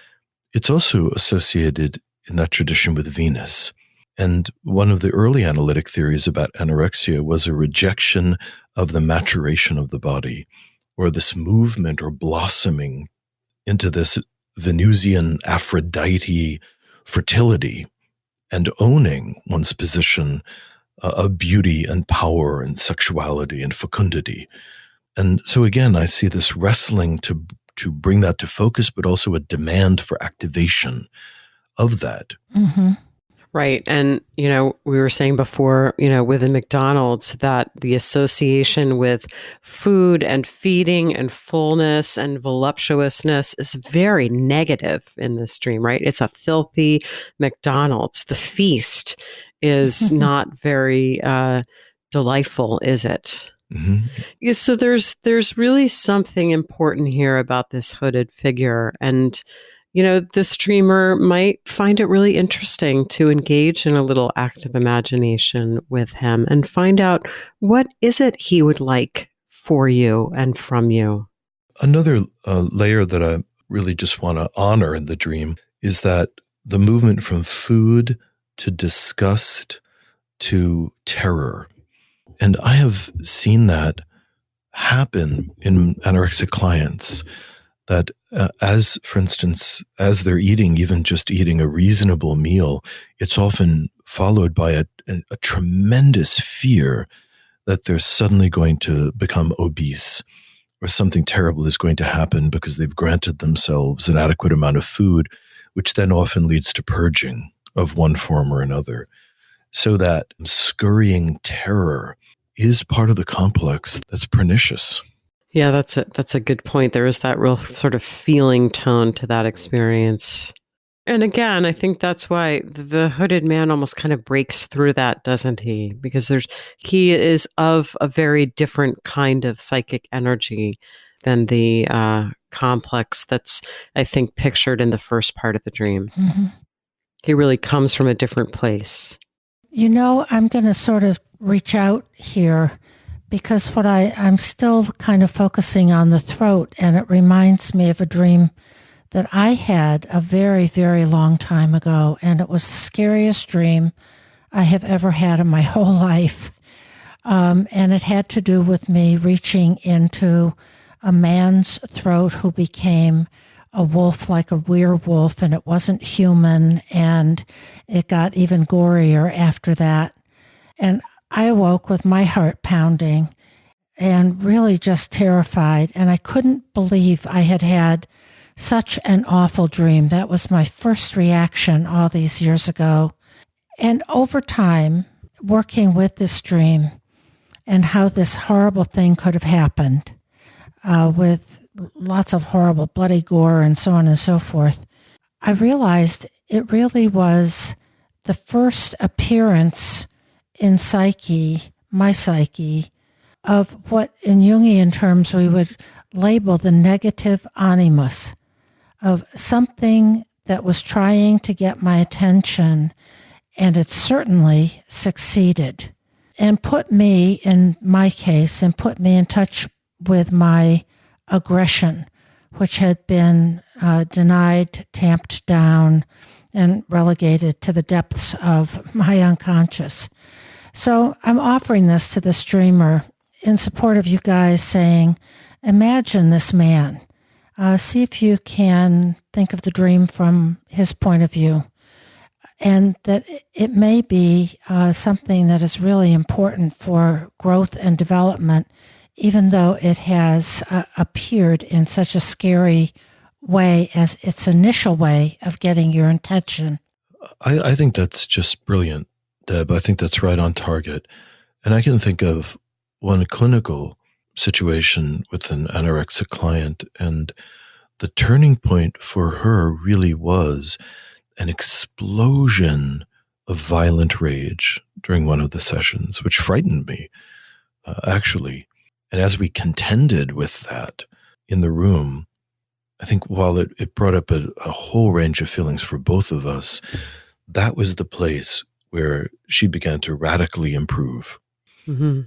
It's also associated in that tradition with Venus. And one of the early analytic theories about anorexia was a rejection of the maturation of the body, or this movement or blossoming into this Venusian Aphrodite fertility and owning one's position of beauty and power and sexuality and fecundity. And so again, I see this wrestling to bring that to focus, but also a demand for activation of that. Mm-hmm. Right. And, we were saying before, within McDonald's, that the association with food and feeding and fullness and voluptuousness is very negative in this dream, right? It's a filthy McDonald's. The feast is not very delightful, is it? Mm-hmm. Yeah, so there's really something important here about this hooded figure. And the streamer might find it really interesting to engage in a little active imagination with him and find out what is it he would like for you and from you. Another layer that I really just want to honor in the dream is that the movement from food to disgust to terror. And I have seen that happen in anorexic clients. That as, for instance, as they're eating, even just eating a reasonable meal, it's often followed by a tremendous fear that they're suddenly going to become obese or something terrible is going to happen because they've granted themselves an adequate amount of food, which then often leads to purging of one form or another. So that scurrying terror is part of the complex that's pernicious. Yeah, that's a good point. There is that real sort of feeling tone to that experience. And again, I think that's why the hooded man almost kind of breaks through that, doesn't he? Because he is of a very different kind of psychic energy than the complex that's, I think, pictured in the first part of the dream. Mm-hmm. He really comes from a different place. I'm going to sort of reach out here because I'm still kind of focusing on the throat, and it reminds me of a dream that I had a very, very long time ago, and it was the scariest dream I have ever had in my whole life. And it had to do with me reaching into a man's throat who became a wolf, like a werewolf, and it wasn't human, and it got even gorier after that. And I awoke with my heart pounding and really just terrified, and I couldn't believe I had had such an awful dream. That was my first reaction all these years ago. And over time, working with this dream and how this horrible thing could have happened with lots of horrible bloody gore and so on and so forth, I realized it really was the first appearance in psyche, my psyche, of what in Jungian terms we would label the negative animus, of something that was trying to get my attention, and it certainly succeeded, and put me, in my case, and put me in touch with my aggression, which had been denied, tamped down, and relegated to the depths of my unconscious. So I'm offering this to the streamer in support of you guys, saying, imagine this man. See if you can think of the dream from his point of view. and that it may be something that is really important for growth and development, even though it has appeared in such a scary way as its initial way of getting your attention. I think that's just brilliant, Deb. I think that's right on target. And I can think of one clinical situation with an anorexic client, and the turning point for her really was an explosion of violent rage during one of the sessions, which frightened me, actually. And as we contended with that in the room, I think while it brought up a whole range of feelings for both of us, that was the place where she began to radically improve. Mm-hmm.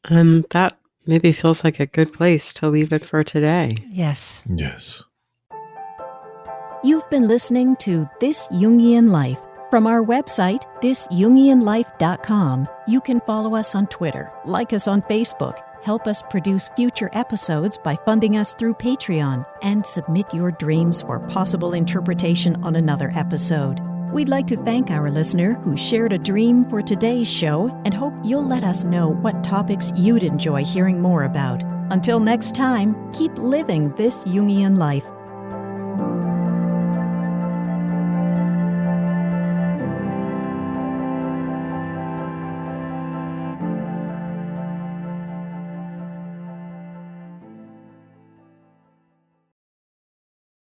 And that maybe feels like a good place to leave it for today. Yes. Yes. You've been listening to This Jungian Life. From our website, thisjungianlife.com, you can follow us on Twitter, like us on Facebook, help us produce future episodes by funding us through Patreon, and submit your dreams for possible interpretation on another episode. We'd like to thank our listener who shared a dream for today's show and hope you'll let us know what topics you'd enjoy hearing more about. Until next time, keep living this Jungian life.